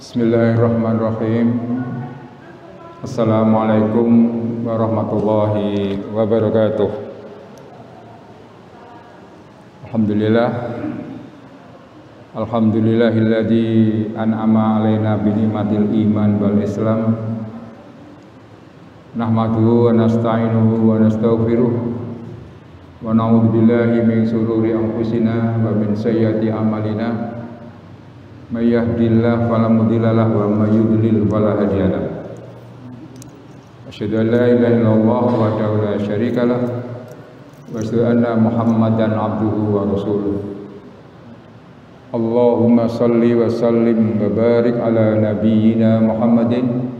Bismillahirrahmanirrahim. Assalamualaikum warahmatullahi wabarakatuh. Alhamdulillahilladzi an'ama alaina bi ni'matil iman wal islam. Nahmaduhu wa nasta'inuhu wa nastaghfiruh wa na'udzu billahi min shururi anfusina wa min sayyiati a'malina. May yahdihillahu fala mudilla lahu wa may yudlil fala hadiya lahu. Asyhadu an la ilaha illallah wahdahu la syarika lah wa asyhadu anna Muhammadan abduhu wa rasuluh. Allahumma shalli wa sallim wa barik ala nabiyyina Muhammadin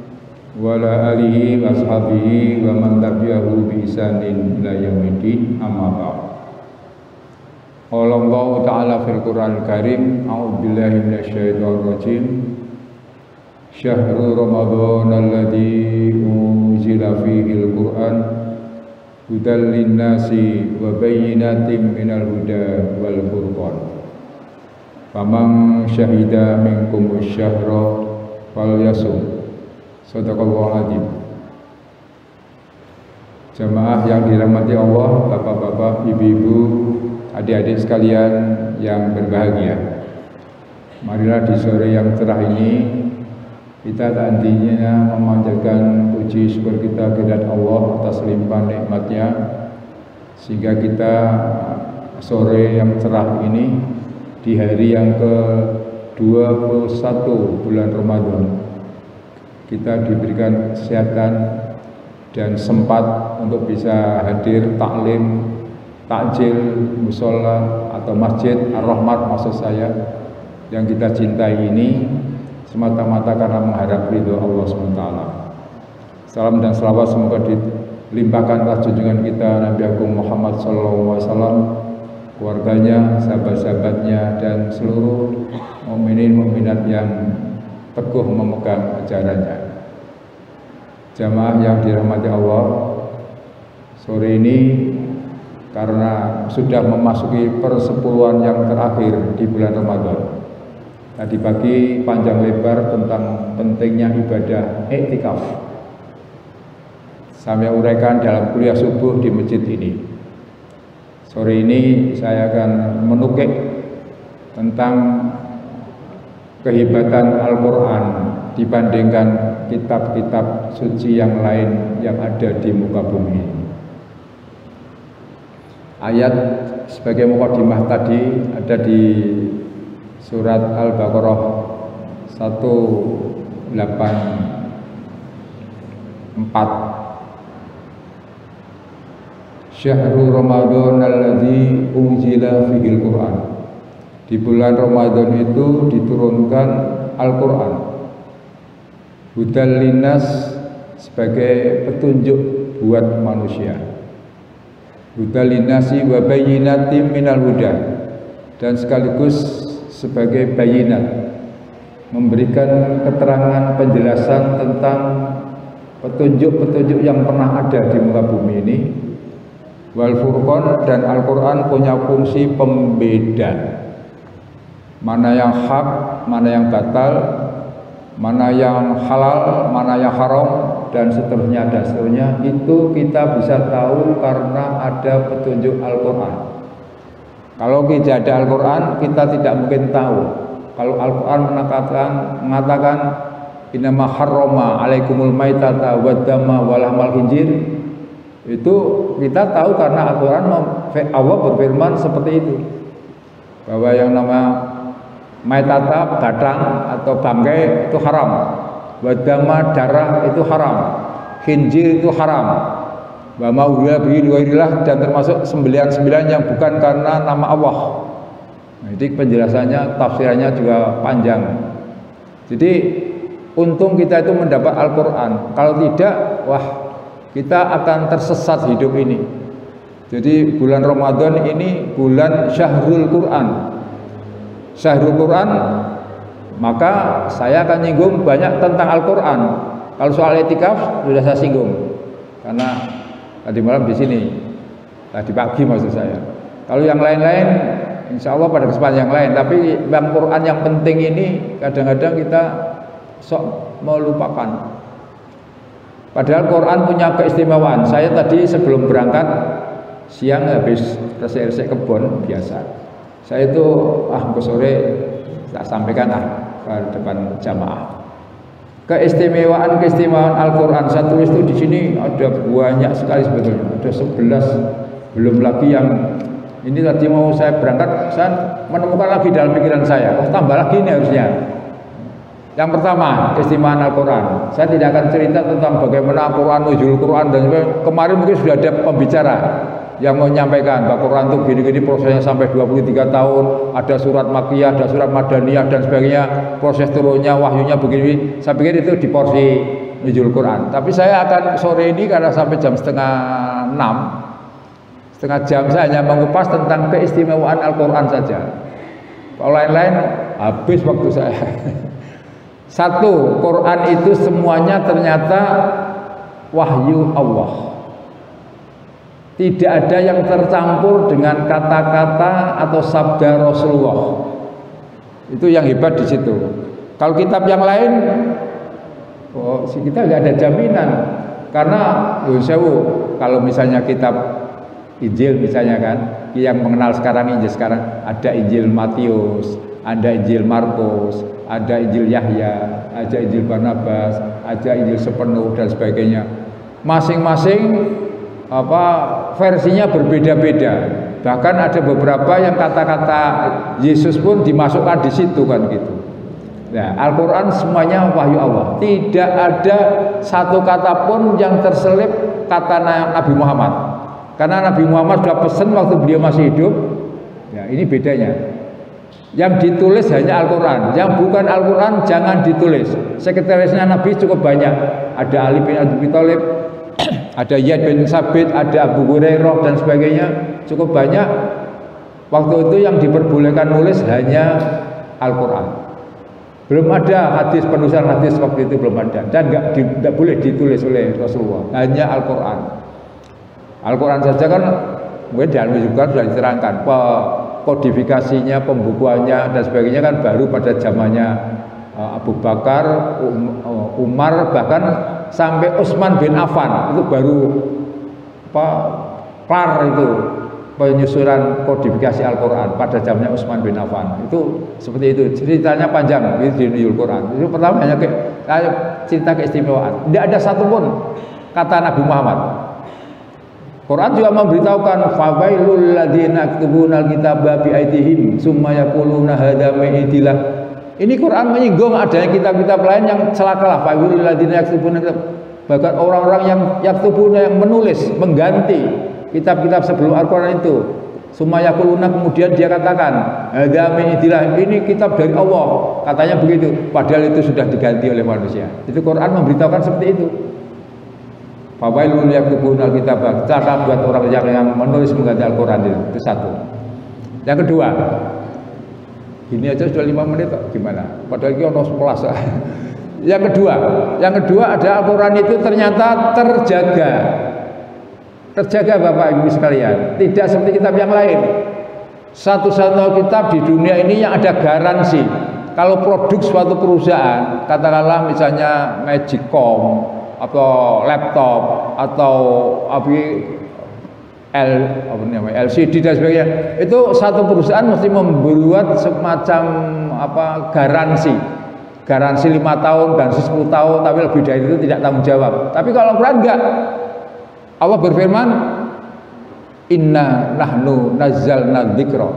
wa ala alihi wa ashabihi wa man tabi'ahu bi ihsanin ila yaumiddin, amma ba'd. Qala Allah Ta'ala fil Qur'anil Karim, a'udzubillahi minasyaitonir rajim. Syahrul Ramadan alladzi unzila fihil Qur'an hudan linnasi wa bayyinatin minal huda wal furqan. Faman syahida minkumus syahra falyasum. Shadaqallahul adzim. Jamaah yang dirahmati Allah, bapak-bapak, ibu-ibu, adik-adik sekalian yang berbahagia, marilah di sore yang cerah ini kita tantinya memanjatkan puji syukur kita kepada Allah atas limpahan nikmatnya, sehingga kita sore yang cerah ini di hari yang ke-21 bulan Ramadan kita diberikan kesehatan dan sempat untuk bisa hadir taklim takjil musola atau masjid Ar-Rahmat maksud saya yang kita cintai ini semata-mata karena mengharap ridho Allah SWT. Salam dan selawat semoga dilimpahkan atas junjungan kita Nabi Agung Muhammad SAW, keluarganya, sahabat-sahabatnya, dan seluruh mukminin mukminat yang teguh memegang ajarannya. Jamaah yang dirahmati Allah, sore ini karena sudah memasuki persepuluhan yang terakhir di bulan Ramadan. Tadi pagi panjang lebar tentang pentingnya ibadah iktikaf saya uraikan dalam kuliah subuh di masjid ini. Sore ini saya akan menukik tentang kehebatan Al-Quran dibandingkan kitab-kitab suci yang lain yang ada di muka bumi ini. Ayat sebagai mukadimah tadi ada di surat Al-Baqarah 184. Syahrul Ramadan alladzi unzila fihil Qur'an. Di bulan Ramadan itu diturunkan Al-Quran. Hudan linnas sebagai petunjuk buat manusia. Hudan linnasi wa bayyinatin minal huda, dan sekaligus sebagai bayinat, memberikan keterangan penjelasan tentang petunjuk-petunjuk yang pernah ada di muka bumi ini. Wal furqan, dan Al-Quran punya fungsi pembeda, mana yang hak, mana yang batal, mana yang halal, mana yang haram, dan seterusnya dan seterusnya. Itu kita bisa tahu karena ada petunjuk Al-Quran. Kalau tidak ada Al-Quran, kita tidak mungkin tahu. Kalau Al-Quran mengatakan innama harrama alaikumul maitata waddama walahmal khinzir, itu kita tahu karena Al-Quran Allah berfirman seperti itu, bahwa yang nama maitata, badang atau bangkai itu haram, wadama, darah itu haram, khinzir itu haram, wa ma uhilla bihi lighairillah, dan termasuk sembelihan-sembelihan yang bukan karena nama Allah. Nah, jadi penjelasannya, tafsirannya juga panjang. Jadi untung kita itu mendapat Al-Quran. Kalau tidak, wah, kita akan tersesat hidup ini. Jadi bulan Ramadan ini bulan Syahrul Quran. Syahrul Quran, maka saya akan nyinggung banyak tentang Al-Quran. Kalau soal iktikaf sudah saya singgung karena tadi malam di sini, tadi pagi maksud saya. Kalau yang lain-lain insya Allah pada kesempatan yang lain. Tapi yang Quran yang penting ini kadang-kadang kita sok melupakan. Padahal Quran punya keistimewaan. Saya tadi sebelum berangkat siang habis resik-resik kebun biasa. Saya itu ke sore tak sampaikan ke depan jamaah. Keistimewaan Al-Quran saya tulis itu di sini ada banyak sekali sebetulnya. Ada 11, belum lagi yang ini tadi mau saya berangkat, saya menemukan lagi dalam pikiran saya. Tambah lagi ini harusnya. Yang pertama, keistimewaan Al-Quran. Saya tidak akan cerita tentang bagaimana Al-Quran, nuzul Quran dan sebagainya. Kemarin mungkin sudah ada pembicara yang menyampaikan bahwa Quran itu gini-gini prosesnya sampai 23 tahun, ada surat Makkiyah, ada surat Madaniyah dan sebagainya, proses turunnya, wahyunya begini. Saya pikir itu di porsi nuzul Quran. Tapi saya akan sore ini karena sampai jam setengah 6, setengah jam saya hanya mengupas tentang keistimewaan Al-Quran saja. Kalau lain-lain habis waktu saya. Satu, Quran itu semuanya ternyata wahyu Allah. Tidak ada yang tercampur dengan kata-kata atau sabda Rasulullah. Itu yang hebat di situ. Kalau kitab yang lain, kita nggak ada jaminan. Karena kalau misalnya kitab Injil misalnya kan, yang mengenal sekarang Injil sekarang ada Injil Matius, ada Injil Markus, ada Injil Yahya, ada Injil Barnabas, ada Injil sepenuh dan sebagainya. Masing-masing versinya berbeda-beda. Bahkan ada beberapa yang kata-kata Yesus pun dimasukkan di situ kan gitu. Nah, Al-Quran semuanya wahyu Allah. Tidak ada satu kata pun yang terselip kata Nabi Muhammad. Karena Nabi Muhammad sudah pesan waktu beliau masih hidup. Ya, ini bedanya. Yang ditulis hanya Al-Quran, yang bukan Al-Quran jangan ditulis. Sekretarisnya Nabi cukup banyak. Ada Ali bin Abi Thalib, ada Zaid bin Sabit, ada Abu Hurairah dan sebagainya. Cukup banyak. Waktu itu yang diperbolehkan nulis hanya Al-Quran. Belum ada hadis, penulisan hadis waktu itu belum ada. Dan nggak boleh ditulis oleh Rasulullah. Hanya Al-Quran. Al-Quran saja kan mungkin di Al-Quran sudah diterangkan kodifikasinya, pembukuannya dan sebagainya kan baru pada zamannya Abu Bakar, Umar, bahkan sampai Utsman bin Affan itu baru kelar itu penyusunan kodifikasi Al-Quran pada zamannya Utsman bin Affan. Itu seperti itu, ceritanya panjang di Nuzul Quran. Itu pertama hanya cerita keistimewaan. Tidak ada satupun kata Nabi Muhammad. Quran juga memberitahukan fawailul ladzina yaktubuna al-kitaba bi aydihim summa yaquluna hadza min indillah. Ini Quran menyinggung adanya kitab-kitab lain yang celakalah. Fawailul ladzina yaktubuna, bahkan orang-orang yang yaktubuna yang menulis, mengganti kitab-kitab sebelum Al-Quran itu. Summa yaquluna, kemudian dia katakan hadza min indillah, ini kitab dari Allah. Katanya begitu, padahal itu sudah diganti oleh manusia. Itu Quran memberitahukan seperti itu. Fawailul yaktubuna al-kitaba, celaka buat orang yang menulis mengganti Al-Quran itu satu. Yang kedua, ini aja sudah 5 menit kok, gimana? Padahal ini ono 11. Yang kedua ada Al-Quran itu ternyata terjaga Bapak Ibu sekalian. Tidak seperti kitab yang lain. Satu-satunya kitab di dunia ini yang ada garansi. Kalau produk suatu perusahaan, katakanlah misalnya Magicom atau laptop atau LCD dan sebagainya, itu satu perusahaan mesti membuat semacam garansi 5 tahun dan 10 tahun, tapi lebih dari itu tidak tanggung jawab. Tapi kalau Al-Quran enggak. Allah berfirman, inna nahnu nazzalna dzikra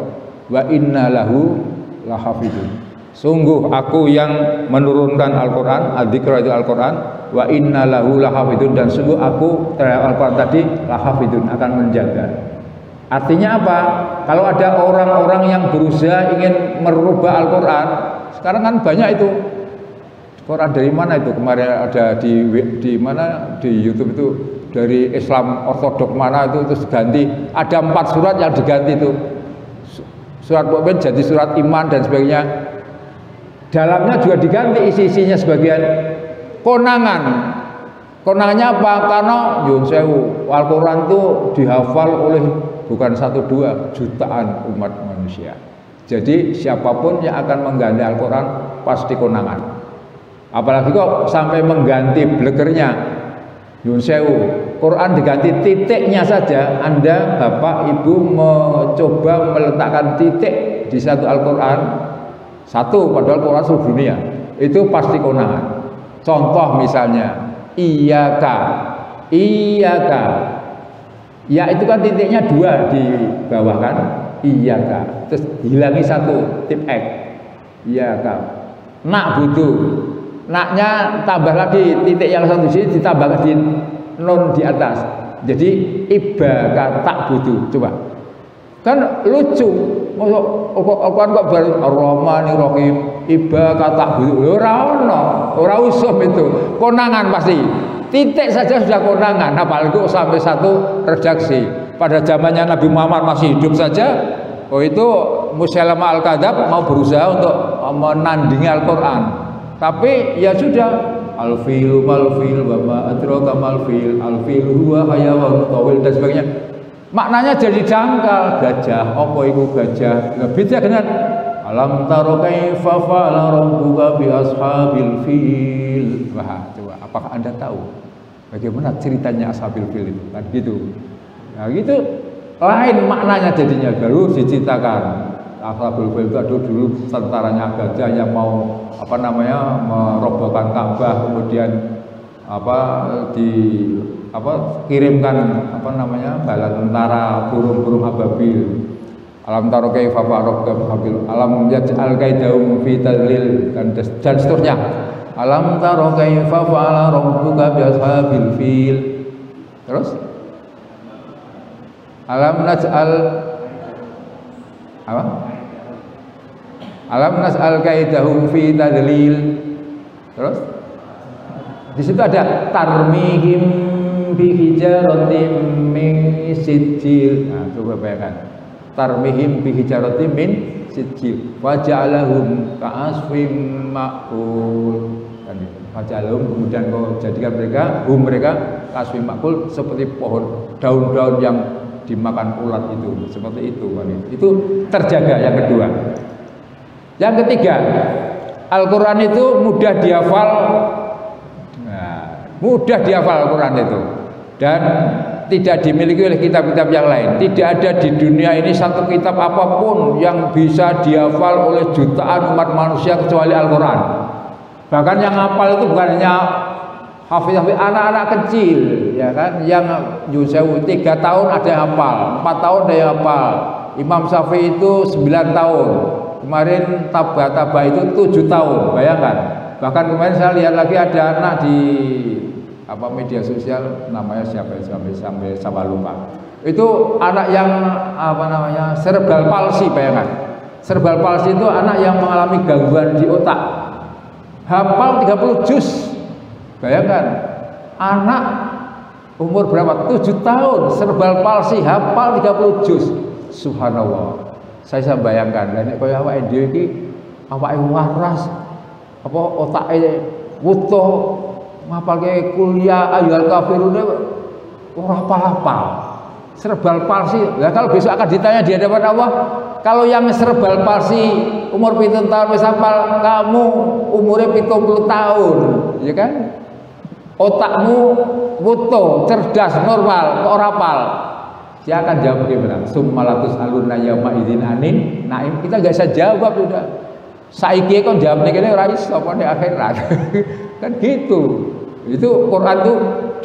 wa inna lahu lahafidun. Sungguh aku yang menurunkan Al-Quran, adzikra itu Al-Quran, wa inna lahu lahafidun, dan sungguh aku terhadap Al-Quran tadi lahafidun, akan menjaga. Artinya apa? Kalau ada orang-orang yang berusaha ingin merubah Al-Quran, sekarang kan banyak itu. Quran dari mana itu? Kemarin ada di mana di YouTube itu, dari Islam ortodok mana itu terus ganti. Ada 4 surat yang diganti itu. Surat Mukmin jadi surat iman dan sebagainya. Dalamnya juga diganti isi-isinya sebagian konangan. Konangannya apa? Karena Yun Sewu, Al-Quran itu dihafal oleh bukan 1-2 jutaan umat manusia. Jadi siapapun yang akan mengganti Al-Quran pasti konangan. Apalagi kok sampai mengganti blegernya. Nyun sewu, Quran diganti titiknya saja. Anda Bapak Ibu mencoba meletakkan titik di satu Al-Quran, satu padahal Quran seluruh dunia, itu pasti konangan. Contoh misalnya Iyaka, ya itu kan titiknya 2 di bawah kan, Iyaka, terus hilangi satu, tip X, Iyaka. Nak butuh, naknya tambah lagi titik yang satu di sini, ditambah lagi non di atas, jadi ibaka tak butuh. Coba kan lucu, Al-Quran kok baru Ar-Rahman Ar-Rahim, ibaka tak butuh, ora usum itu, konangan pasti. Titik saja sudah konangan, apalagi sampai satu redaksi. Pada zamannya Nabi Muhammad masih hidup saja, itu Musailamah Al-Kadzab mau berusaha untuk menandingi Al-Quran. Tapi ya sudah, al-filu mal-fil wa ma adraka mal-fil, al-filu huwa hayawan tawil dan sebagainya. Maknanya jadi jangkal. Gajah, apa itu gajah? Beda dengan alam taro kaifa fa'ala rabbuka bi ashabil fil. Wah, coba apakah Anda tahu bagaimana ceritanya ashabil fil itu? Kan gitu. Nah, gitu lain maknanya jadinya, baru diceritakan. Ashabul fil itu ada dulu tentaranya gajah yang mau merobohkan Ka'bah, kemudian kirimkan bala tentara burung-burung ababil. Alam taro kaifa fa'ala rabbuka, alam yaj'al kaidahum fi tadlil, dan seterusnya. Alam taro kaifa fa'ala rabbuka bi ashabil fil. Terus alam naj'al apa? Alam nas'al kaidahum fi tadlil. Terus di situ ada tarmihim bi hijaratin min sijil. Nah, coba bayangkan. Tarmihim bi hijaratin min sijil wa ja'alahum ka'asfim ma'kul. Dan faj'alahum, kemudian kau jadikan mereka ka'asfim ma'kul, seperti pohon daun-daun yang dimakan ulat itu, seperti itu. Itu terjaga. Yang kedua. Yang ketiga, Al-Quran itu mudah dihafal. Mudah dihafal Al-Quran itu, dan tidak dimiliki oleh kitab-kitab yang lain. Tidak ada di dunia ini satu kitab apapun yang bisa dihafal oleh jutaan umat manusia kecuali Al-Quran. Bahkan yang hafal itu bukan hanya hafiz-hafiz, anak-anak kecil, ya kan, yang 3 tahun ada yang hafal, 4 tahun ada yang hafal. Imam Syafi'i itu 9 tahun. Kemarin Tabah itu 7 tahun, bayangkan. Bahkan kemarin saya lihat lagi ada anak di media sosial, namanya siapa sampai lupa. Itu anak yang cerebral palsy, bayangkan. Cerebral palsy itu anak yang mengalami gangguan di otak. Hafal 30 juz. Bayangkan, anak umur berapa? 7 tahun, cerebral palsy, hafal 30 juz. Subhanallah. Saya bayangkan, dan kaya awake dhewe iki awake waras, otake wutuh, ngapalke kuliah ayyuhal kafirun ora hafal. Cerebral palsy. Lah kalau besok akan ditanya di hadapan Allah, kalau yang cerebral palsy umur 7 tahun wis hafal, kamu umurnya 70 tahun, ya kan? Otakmu wutuh, cerdas, normal, kok ora hafal? Dia akan jawab gimana? Summalatus alunna yauma idzin anin naim. Kita enggak bisa jawab sudah. Saiki kon jawab nek kene ora iso apa nek akhirat. Kan gitu. Itu Quran itu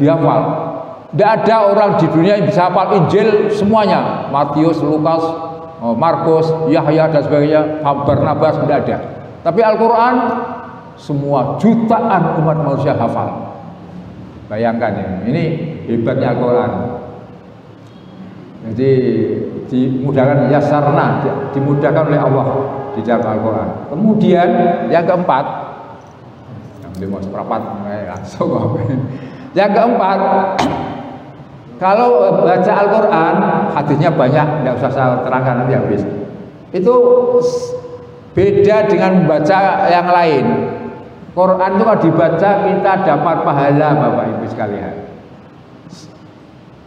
dihafal. Tidak ada orang di dunia yang bisa hafal Injil semuanya. Matius, Lukas, Markus, Yahya dan sebagainya, Barnabas, tidak ada. Tapi Al-Quran semua jutaan umat manusia hafal. Bayangkan ya, ini hebatnya Al-Quran. Jadi dimudahkan, yasarna, dimudahkan oleh Allah di dalam Al-Quran. Kemudian yang keempat, yang keempat, kalau baca Al-Quran, hadisnya banyak, tidak usah saya terangkan nanti habis. Itu beda dengan membaca yang lain. Quran itu kalau dibaca kita dapat pahala, Bapak Ibu sekalian.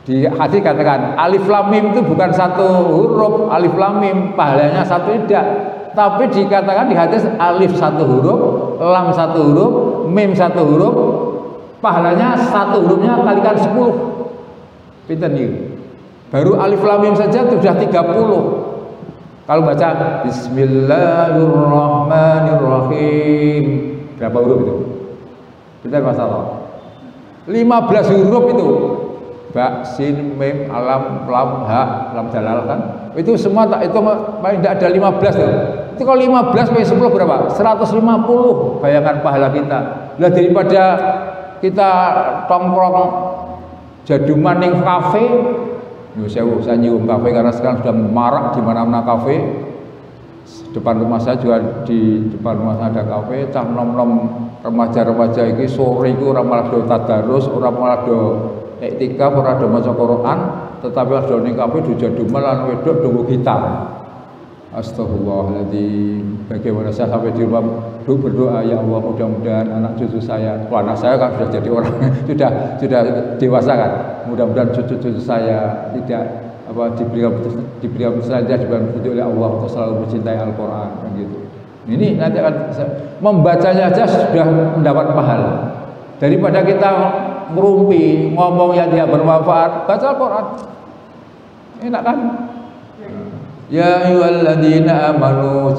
Di hadis katakan alif lam mim itu bukan satu huruf, alif lam mim pahalanya satu, tidak. Tapi dikatakan di hadis alif 1 huruf, lam 1 huruf, mim 1 huruf, pahalanya 1 hurufnya kalikan 10. Pinten nih? Baru alif lam mim saja sudah 30. Kalau baca Bismillahirrahmanirrahim, berapa huruf itu? Pinten Mas Allah? 15 huruf itu. Ba, sin, mim, alam, lam, ha, lam dalal kan? Itu semua tak itu paling tidak ada 15 tuh. Itu kalau 15 kali 10 berapa? 150. Bayangkan pahala kita. Lah daripada kita tongkrong jaduman ning kafe, yo saya nyium kafe karena sekarang sudah marak di mana-mana kafe. Depan rumah saya juga, di depan rumah saya ada kafe, cah nom-nom remaja-remaja iki sore iku ora malah do tadarus, ora malah do iktikaf, ora do maca Quran, tetapi ada ning kafe do jaduman lan wedok do gitar. Astagfirullahaladzim. Bagaimana saya sampai di rumah berdoa, ya Allah mudah-mudahan anak cucu saya, anak saya kan sudah jadi orang sudah dewasa kan, mudah-mudahan cucu-cucu saya tidak diberikan saja diberikan petunjuk oleh Allah untuk selalu mencintai Al-Quran kan gitu. Ini nanti akan membacanya aja sudah mendapat pahala. Daripada kita merumpi ngomong yang tidak bermanfaat, baca Al-Quran. Enak kan? Ya ayyuhalladzina amanu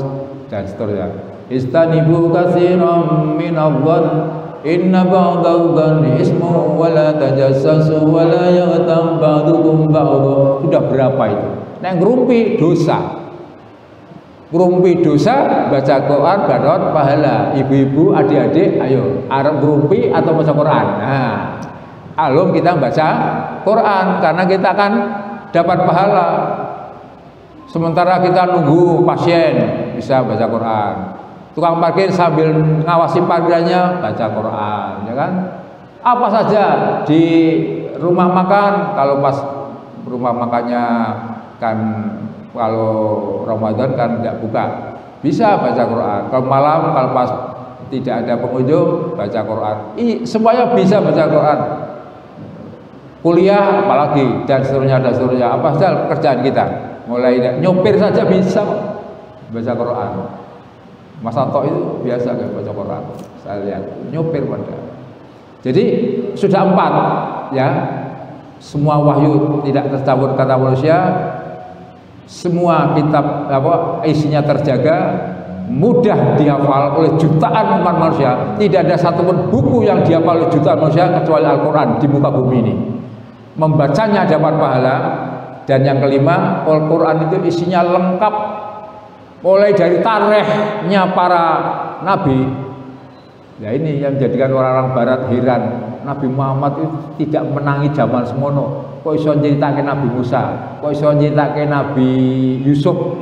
dan seterusnya. Istanibu katsiran minadh-dhann inna ba'dadh-dhanni ismu wa la tajassasu wa la yaghtab ba'dukum ba'dha. Sudah berapa itu? Nek ngrumpi dosa. Ngrumpi dosa, baca Quran dapat pahala. Ibu-ibu, adik-adik, ayo arep ngrumpi atau baca Quran. Nah, alum kita baca Quran karena kita akan dapat pahala. Sementara kita nunggu pasien bisa baca Quran. Tukang parkir sambil ngawasi parkirannya baca Quran, ya kan? Apa saja di rumah makan, kalau pas rumah makannya kan kalau Ramadan kan tidak buka, bisa baca Quran. Kalau malam kalau pas tidak ada pengunjung baca Quran. Semuanya bisa baca Quran. Kuliah apalagi dan seterusnya. Apa saja pekerjaan kita? Mulai nyopir saja bisa baca Quran. Mas Anto itu biasa kayak baca Quran, saya lihat nyopir pada. Jadi sudah 4 ya, semua wahyu tidak tercampur kata manusia, semua kitab isinya terjaga, mudah dihafal oleh jutaan umat manusia. Tidak ada satupun buku yang dihafal oleh jutaan manusia kecuali Al-Quran di muka bumi ini. Membacanya dapat pahala. Dan yang kelima, Al-Quran itu isinya lengkap, mulai dari tarikhnya para nabi. Ya ini yang menjadikan orang-orang barat heran, Nabi Muhammad itu tidak menangi zaman semono. Kok iso nyritake Nabi Musa, kok iso nyritake Nabi Yusuf.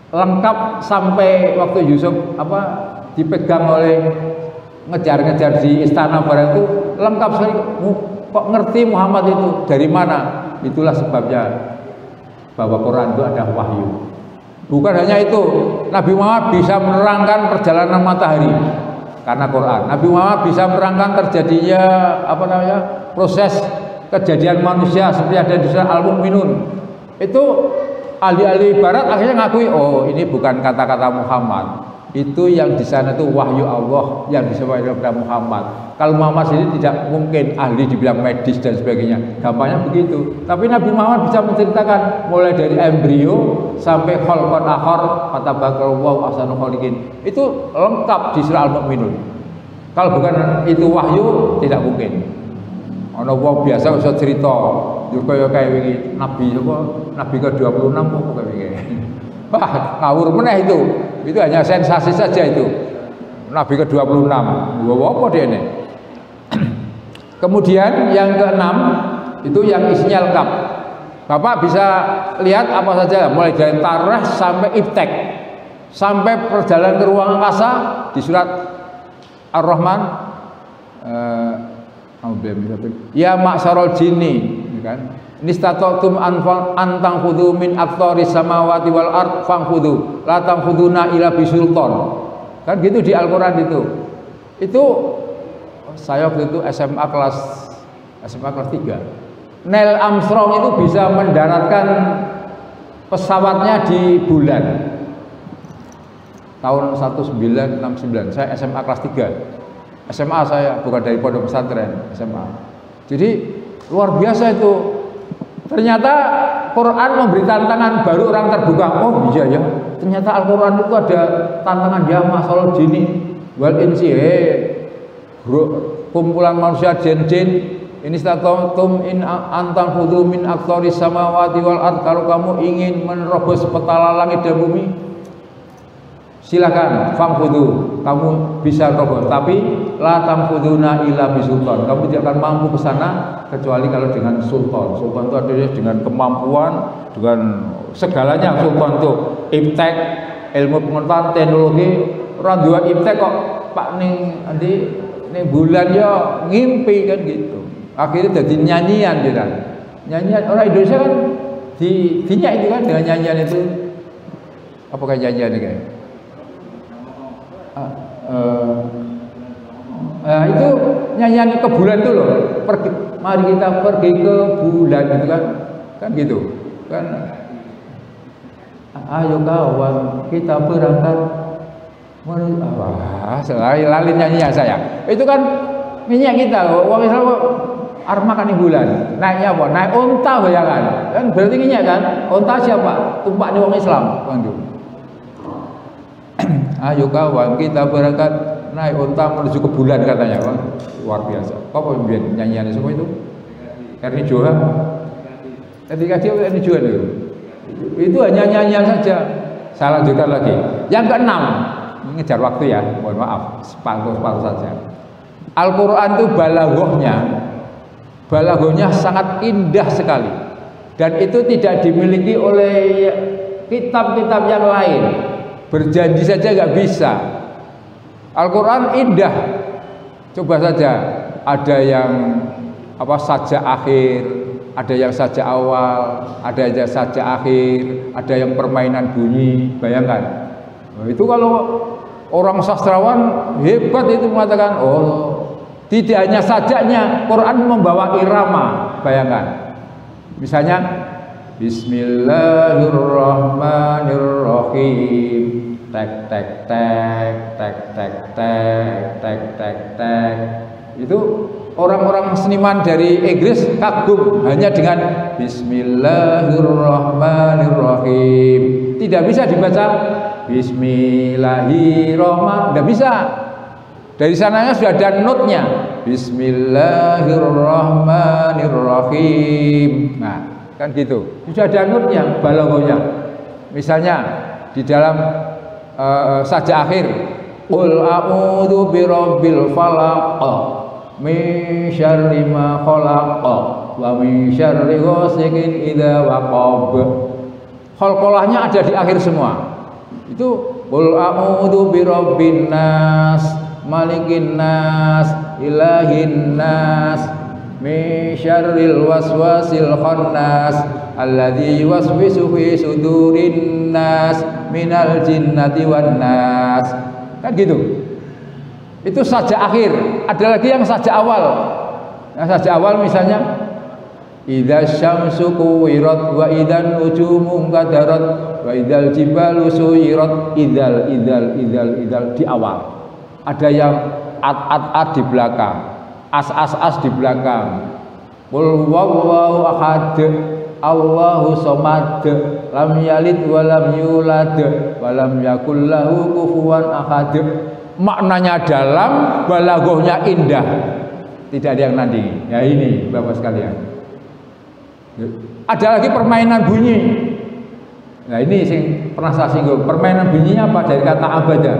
Lengkap sampai waktu Yusuf dipegang oleh ngejar-ngejar di istana barang itu lengkap sekali. Kok ngerti Muhammad itu dari mana? Itulah sebabnya bahwa Quran itu ada wahyu. Bukan hanya itu, Nabi Muhammad bisa menerangkan perjalanan matahari karena Quran. Nabi Muhammad bisa menerangkan terjadinya proses kejadian manusia seperti ada di surah Al-Mu'minun. Itu ahli-ahli barat akhirnya ngakui, oh ini bukan kata-kata Muhammad. Itu yang di sana itu wahyu Allah yang disampaikan kepada Muhammad. Kalau Muhammad sendiri tidak mungkin ahli dibilang medis dan sebagainya. Gampangnya begitu. Tapi Nabi Muhammad bisa menceritakan mulai dari embrio sampai khalqan akhar, fatabarakallahu ahsanul khaliqin. Itu lengkap di surah Al-Mu'minun. Kalau bukan itu wahyu tidak mungkin. Ana wong biasa iso cerita, yo kaya wingi Nabi Nabi ke-26 kok kaya wingi. Wah, ngawur meneh itu. Itu hanya sensasi saja itu. Nabi ke-26. Apa dia ini? Kemudian yang ke-6 itu yang isinya lengkap. Bapak bisa lihat apa saja mulai dari tarikh sampai ibtek. Sampai perjalanan ke ruang angkasa di surat Ar-Rahman ya ma'syarul jinni, kan? Nistata'tum antang khudu min aqtaris samawati wal ard fangkhudu la tankhuduna ila bisultan. Kan gitu di Al-Qur'an itu. Itu saya waktu itu SMA kelas 3. Neil Armstrong itu bisa mendaratkan pesawatnya di bulan. Tahun 1969, saya SMA kelas 3. SMA saya, bukan dari pondok pesantren, SMA. Jadi luar biasa itu. Ternyata Quran memberi tantangan, baru orang terbuka. Oh iya ya, ternyata Al-Quran itu ada tantangan ya masalah jini wal insi, kumpulan manusia jin-jin. Ini statum in antan fudu min aktoris samawati wal ard. Kalau kamu ingin menerobos petala langit dan bumi, silakan fangfudu, kamu bisa terobos. Tapi la tamfuduna illa bisultan, kamu tidak akan mampu ke sana kecuali kalau dengan sultan. Sultan itu artinya dengan kemampuan, dengan segalanya. Sultan itu iptek, ilmu pengetahuan, teknologi. Orang dua iptek kok Pak ning nanti ning bulan ya ngimpi kan gitu. Akhirnya jadi nyanyian gitu. Nyanyian orang Indonesia kan dinyak itu kan dengan nyanyian itu. Apakah nyanyian ini kayak? Itu nyanyian ke bulan itu loh. Mari kita pergi ke bulan itu kan gitu kan. Ayo kawan kita berangkat menuju lali nyanyian saya. Itu kan minyak kita. Uang Islam arma kan bulan. Naiknya apa? Naik unta bayangan. Kan berarti minyak kan? Unta siapa? Tumpaknya uang Islam. Ayo kawan kita berangkat naik unta menuju ke bulan katanya, Bang. Luar biasa. Kok pemimpin nyanyian semua itu? Erni Joha. Ketika dia Erni Joha itu hanya nyanyian saja. Saya lanjutkan lagi. Yang keenam, ngejar waktu ya, mohon maaf, separuh saja. Al-Quran itu balaghahnya sangat indah sekali, dan itu tidak dimiliki oleh kitab-kitab yang lain. Berjanji saja nggak bisa. Al-Quran indah. Coba saja, ada yang saja akhir, ada yang saja awal, ada yang saja akhir, ada yang permainan bunyi. Bayangkan. Itu kalau orang sastrawan hebat itu mengatakan, oh tidak hanya sajanya, Quran membawa irama. Bayangkan. Misalnya Bismillahirrahmanirrahim. Tek tek tek tek tek tek tek tek tek. Itu orang-orang seniman dari Inggris kagum hanya dengan Bismillahirrahmanirrahim. Tidak bisa dibaca Bismillahirrahmanirrahim. Tidak bisa. Dari sananya sudah ada notnya. Bismillahirrahmanirrahim. Nah, kan gitu. Sudah ada notnya, balaghahnya. Misalnya di dalam saja akhir, qul a'udzu birabbil falaq min syarri ma khalaq wa min syarri ghasiqin idza waqab. Qalqalahnya ada di akhir semua. Itu qul a'udzu birabbin nas malikin nas ilahin nas min syarril waswasil khannas alladzi yuwaswisu fi sudurin nas minal jinnati wan nas. Kan gitu. Itu saja akhir. Ada lagi yang saja awal. Yang saja awal misalnya idza syamsu kuwirat wa idzan nujumu qadarat wa idzal jibalu suyirat idzal di awal. Ada yang at di belakang, as di belakang. Qul huwallahu ahad, Allahu somad, lam yalid wa lam yulad wa lam yakul lahu kufuwan ahad. Maknanya dalam, balaghahnya indah. Tidak ada yang nandingi. Ya ini Bapak sekalian. Ada lagi permainan bunyi. Nah ini sing pernah saya singgung. Permainan bunyinya apa? Dari kata abada.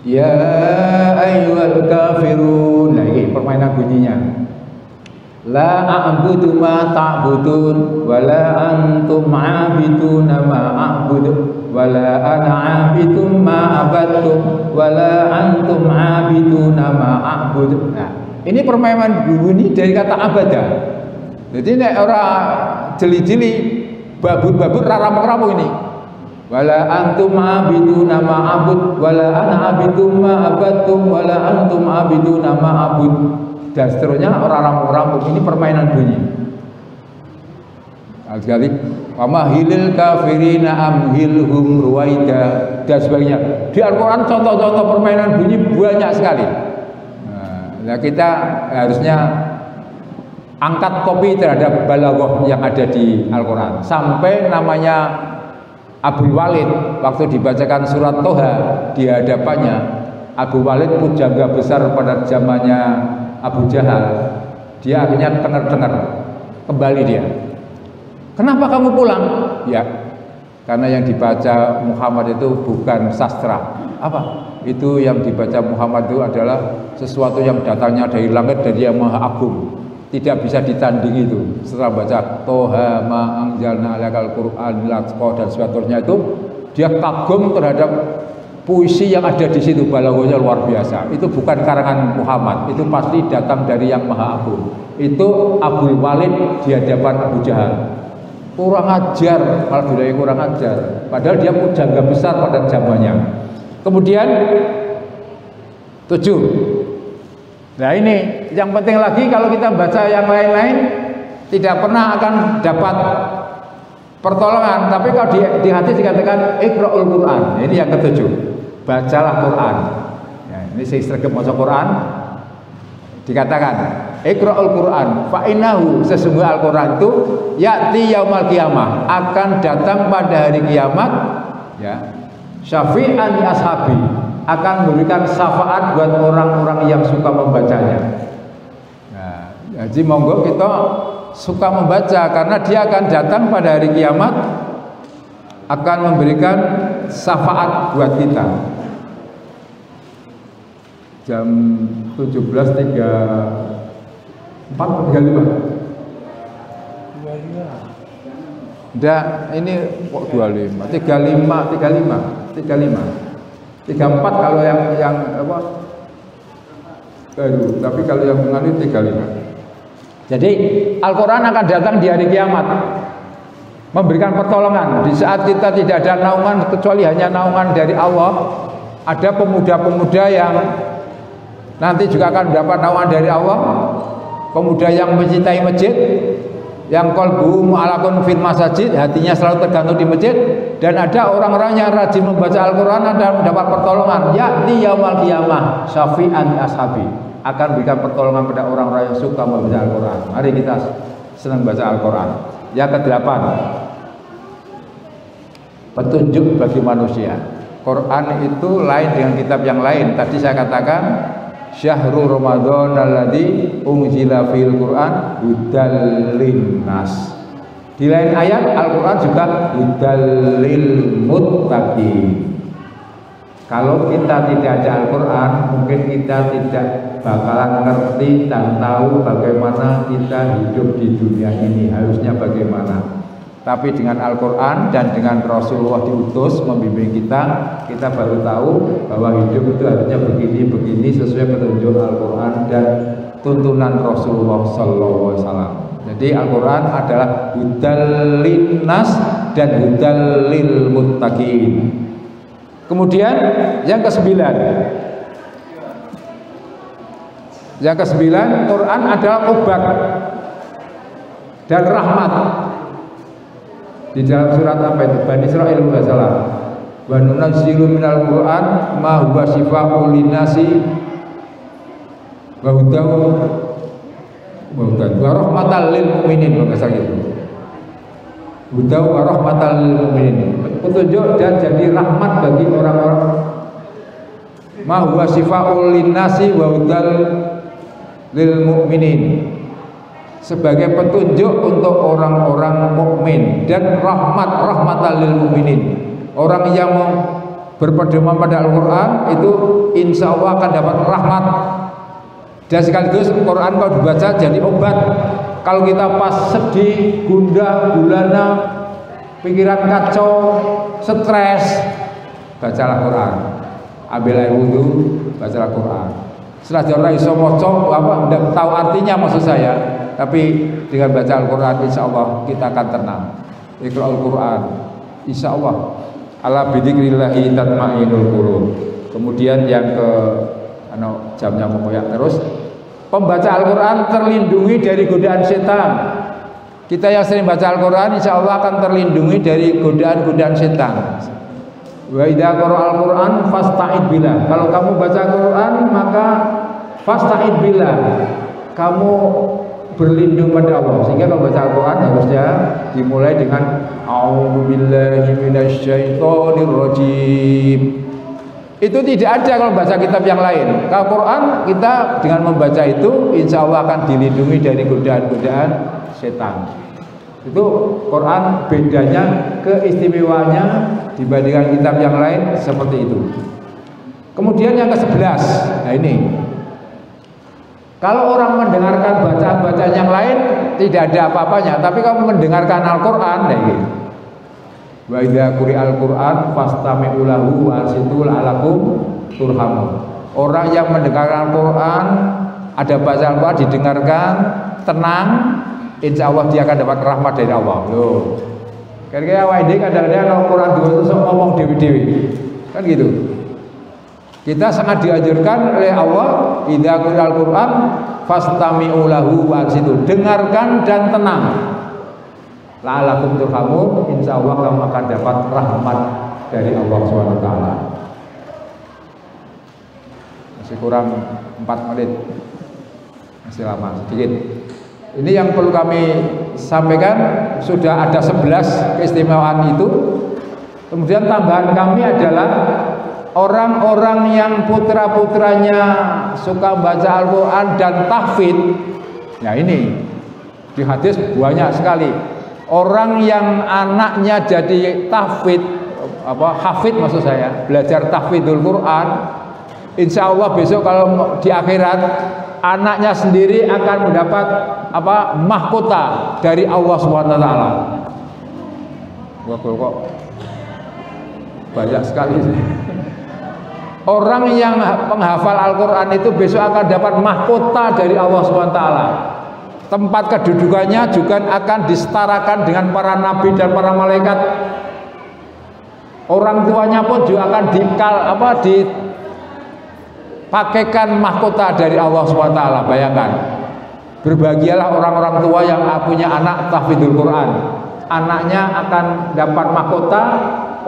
Ya ayyuhal kafirun. Nah ini permainan bunyinya. La a'budu ma ta'budun wa la antum 'abiduna ma a'budu wa la ana 'abidum ma abadtum wa la antum 'abiduna ma a'budu. Nah, ini permainan bunyi dari kata abada. Jadi nek ora jeli-jeli babut-babut ra rampung-rampung ini. Wala antum abiduna ma'abud wala ana abidum ma'abadtum wala antum abiduna ma'abud. Dan seterusnya orang rampung-rampung. Ini permainan bunyi. Sekali wamahilil kafirina amhilhum ruwaida dan sebagainya. Di Al-Quran contoh-contoh permainan bunyi banyak sekali. Nah, kita harusnya angkat kopi terhadap balaghah yang ada di Al-Quran. Sampai namanya Abdul Walid waktu dibacakan surat Toha di hadapannya, Abu Walid pujangga besar pada zamannya Abu Jahal. Dia akhirnya dengar-dengar kembali dia. Kenapa kamu pulang? Ya, karena yang dibaca Muhammad itu bukan sastra. Apa? Itu yang dibaca Muhammad itu adalah sesuatu yang datangnya dari langit, dari yang maha agung. Tidak bisa ditandingi itu. Setelah baca Toha ma anzalna alaikal Qur'an latqa dan seterusnya itu, dia kagum terhadap puisi yang ada di situ, balaghahnya luar biasa. Itu bukan karangan Muhammad, itu pasti datang dari yang maha agung. Itu Abdul Walid di hadapan Abu Jahal. Kurang ajar, malah budaya kurang ajar. Padahal dia pujangga besar pada zamannya. Kemudian 7. Nah ini yang penting lagi, kalau kita baca yang lain-lain tidak pernah akan dapat pertolongan. Tapi kalau di hadis dikatakan Iqra'ul Quran. Ini yang ke-7. Bacalah Quran. Ya, ini saya sergap baca Quran. Dikatakan Iqra'ul Quran fa innahu, sesungguhnya Al-Quran itu ya'ti yaumal qiyamah, akan datang pada hari kiamat, ya, syafi'an li ashabi, akan memberikan syafaat buat orang-orang yang suka membacanya. Nah, jadi monggo kita suka membaca, karena dia akan datang pada hari kiamat, akan memberikan syafaat buat kita. Jam 17.35. Enggak, ini kok 25, 34 kalau yang apa baru, tapi kalau yang mengalir 35. Jadi Al-Quran akan datang di hari kiamat, memberikan pertolongan. Di saat kita tidak ada naungan kecuali hanya naungan dari Allah, ada pemuda-pemuda yang nanti juga akan mendapat naungan dari Allah. Pemuda yang mencintai masjid, yang qalbuhu mu'allaqun fil masajid, hatinya selalu tergantung di masjid. Dan ada orang-orang yang rajin membaca Al-Quran dan mendapat pertolongan. Ya'ti yaumal qiyamah syafi'an ashabi, akan berikan pertolongan pada orang-orang yang suka membaca Al-Quran. Mari kita senang baca Al-Quran. Yang ke-8, petunjuk bagi manusia. Quran itu lain dengan kitab yang lain. Tadi saya katakan Syahrul Ramadan alladzi unzila fil Quran hudal linnas. Di lain ayat Al-Quran juga hudal lil muttaqin. Kalau kita tidak ada Al-Quran, mungkin kita tidak bakalan ngerti dan tahu bagaimana kita hidup di dunia ini, harusnya bagaimana. Tapi dengan Al-Quran dan dengan Rasulullah diutus membimbing kita, kita baru tahu bahwa hidup itu harusnya begini-begini sesuai petunjuk Al-Quran dan tuntunan Rasulullah SAW. Jadi Al-Quran adalah hudal linnas dan hudal lil muttaqin. Kemudian yang ke-9, Quran adalah obat dan rahmat. Di dalam surat apa itu? Bani Israil enggak salah. Wa nunazzilu minal Qur'an ma huwa syifaa'un linnasi wa hudan wa rahmatan lil mu'minin, bahasa gitu. Hudan wa rahmatan lil mu'minin. Petunjuk dan jadi rahmat bagi orang-orang. Ma huwa syifaa'un linnasi wa hudan lil mu'minin. Sebagai petunjuk untuk orang-orang mukmin dan rahmatan lil mukminin. Orang yang mau berpedoman pada Al-Quran itu insya Allah akan dapat rahmat. Dan sekaligus Al-Quran kalau dibaca jadi obat. Kalau kita pas sedih, gundah, gulana, pikiran kacau, stres, bacalah Quran. Ambil air wudhu, bacalah Quran. Setelah orang iso maca apa enggak tahu artinya maksud saya, tapi dengan baca Al-Quran insya Allah kita akan tenang. Iqra'ul Quran, insya Allah ala bidzikrillahi tatma'innul qulub. Kemudian yang ke jamnya mengoyak terus, pembaca Al-Quran terlindungi dari godaan setan. Kita yang sering baca Al-Quran insya Allah akan terlindungi dari godaan-godaan setan. Wa idza qara'al Qur'an fasta'id billah. Kalau kamu baca Al-Quran maka fasta'id billah. Kamu berlindung pada Allah. Sehingga kalau baca Al-Quran harusnya dimulai dengan a'udzubillahi minasyaitonirrajim. Itu tidak ada kalau baca kitab yang lain. Kalau Quran kita dengan membaca itu insya Allah akan dilindungi dari godaan-godaan setan. Itu Quran bedanya, keistimewaannya dibandingkan kitab yang lain seperti itu. Kemudian yang ke-11. Nah ini. Kalau orang mendengarkan bacaan-bacaan yang lain tidak ada apa-apanya, tapi kalau mendengarkan Al-Quran nah ini. Wa idza quri'al Qur'an fastami'u lahu wa ansitu la'alakum turhamun. Orang yang mendengarkan Al-Quran, ada bacaan Al-Quran didengarkan, tenang, insya Allah dia akan dapat rahmat dari Allah. Loh, kira-kira awal ini kadang-kadang Al-Quran itu ngomong dewi-dewi, kan gitu. Kita sangat dianjurkan oleh Allah, idza quri'al Qur'an fastami'u lahu wa ansitu. Dengarkan dan tenang. La'alakum turhamun, insya Allah kamu akan dapat rahmat dari Allah SWT. Masih kurang 4 menit, masih lama sedikit. Ini yang perlu kami sampaikan. Sudah ada 11 keistimewaan itu. Kemudian tambahan kami adalah orang-orang yang putra-putranya suka baca Al-Quran dan tahfidz. Nah ini di hadis banyak sekali. Orang yang anaknya jadi tahfidz, hafidz maksud saya, belajar tahfidzul Quran, insya Allah besok kalau di akhirat anaknya sendiri akan mendapat mahkota dari Allah Subhanahu wa taala. Wah, kok banyak sekali sih. Orang yang penghafal Al-Quran itu besok akan dapat mahkota dari Allah Subhanahu wa taala. Tempat kedudukannya juga akan disetarakan dengan para nabi dan para malaikat. Orang tuanya pun juga akan dipakaikan mahkota dari Allah SWT. Bayangkan, berbahagialah orang-orang tua yang punya anak tahfidzul Quran. Anaknya akan dapat mahkota,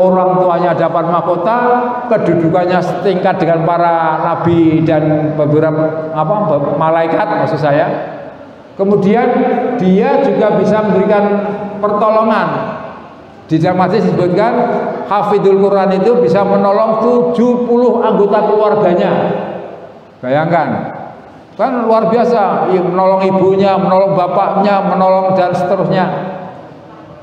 orang tuanya dapat mahkota, kedudukannya setingkat dengan para nabi dan beberapa malaikat maksud saya. Kemudian dia juga bisa memberikan pertolongan. Di dalam hadis disebutkan hafidul Quran itu bisa menolong 70 anggota keluarganya. Bayangkan, kan luar biasa, menolong ibunya, menolong bapaknya, menolong dan seterusnya.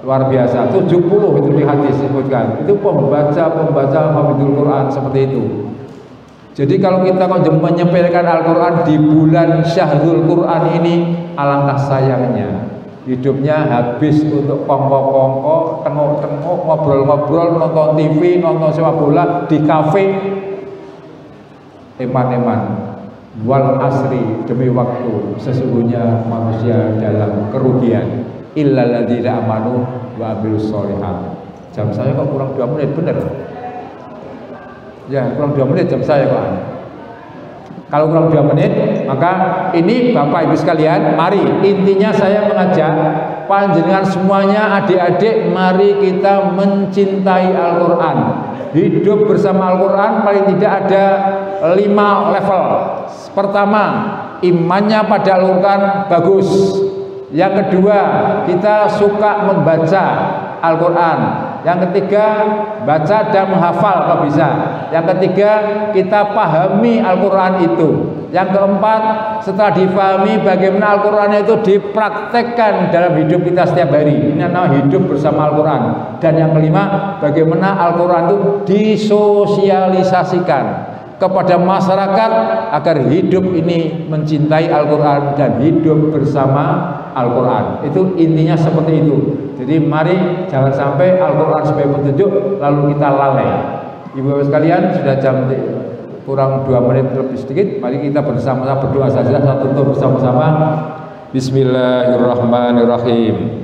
Luar biasa, 70 itu di hadis disebutkan. Itu pembaca hafidul Quran seperti itu. Jadi kalau kita menyempelkan Al-Quran di bulan Syahrul Quran ini, alangkah sayangnya hidupnya habis untuk kongko-kongko, tengok-tengok, ngobrol-ngobrol, nonton TV, nonton sepak bola di kafe, eman-eman. Wal asri, demi waktu sesungguhnya manusia dalam kerugian. Illal ladzina amanu wa amilus sholihat. Jam saya kok kurang 2 menit, bener? Ya, kurang 2 menit jam saya Pak. Kalau kurang 2 menit, maka ini Bapak Ibu sekalian, mari intinya saya mengajak panjenengan semuanya, adik-adik, mari kita mencintai Al-Quran. Hidup bersama Al-Quran paling tidak ada 5 level. Pertama, imannya pada Al-Quran bagus. Yang kedua, kita suka membaca Al-Quran. Yang ketiga, baca dan menghafal kalau bisa. Yang ketiga, kita pahami Al-Quran itu. Yang keempat, setelah dipahami bagaimana Al-Quran itu dipraktekkan dalam hidup kita setiap hari. Ini namanya hidup bersama Al-Quran. Dan yang kelima, bagaimana Al-Quran itu disosialisasikan kepada masyarakat agar hidup ini mencintai Al-Quran dan hidup bersama Al-Quran. Itu intinya seperti itu. Jadi mari jangan sampai Al-Quran sebagai petunjuk lalu kita lalai. Ibu-ibu sekalian, sudah jam kurang 2 menit lebih sedikit. Mari kita bersama-sama berdoa saja, satu tutup bersama-sama. Bismillahirrahmanirrahim.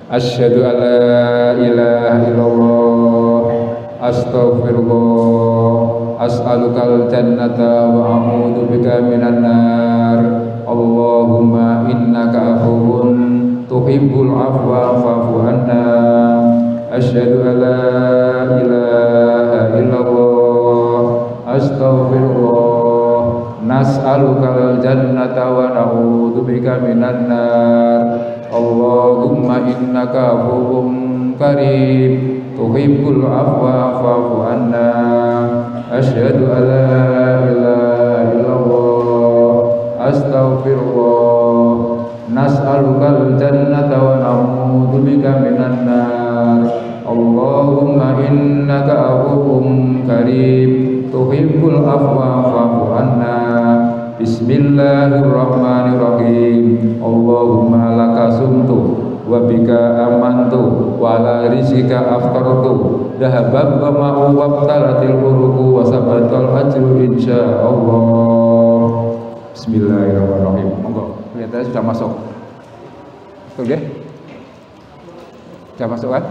Asyhadu an la ilaha illallah, astaghfirullah, as'alukal jannata wa a'udzu bika minan nar. Allahumma innaka afuwun tuhibbul afwa fa'fu anna. Asyhadu an la ilaha illallah astaghfirullah. Nas'alukal jannata wa na'udzubika minan nar. Allahumma innaka afuwwun karim tuhibbul afwa fa'fu anna. Asyhadu an la ilaha illallah astaghfirullah. Nas'alukal jannata wa na'udzubika minan nar. Allahumma innaka afuwwun karim tuhibbul afwa fa'fu anna. Bismillahirrahmanirrahim. Allahumma laka sumtu wa bika amantu wa ala rizqika aftartu. Dhahabat wa ma'u wabtalatil uruku wa sabatal ajru insyaallah. Bismillahirrahmanirrahim. Monggo, kelihatannya sudah masuk. Oke? Sudah masuk kan?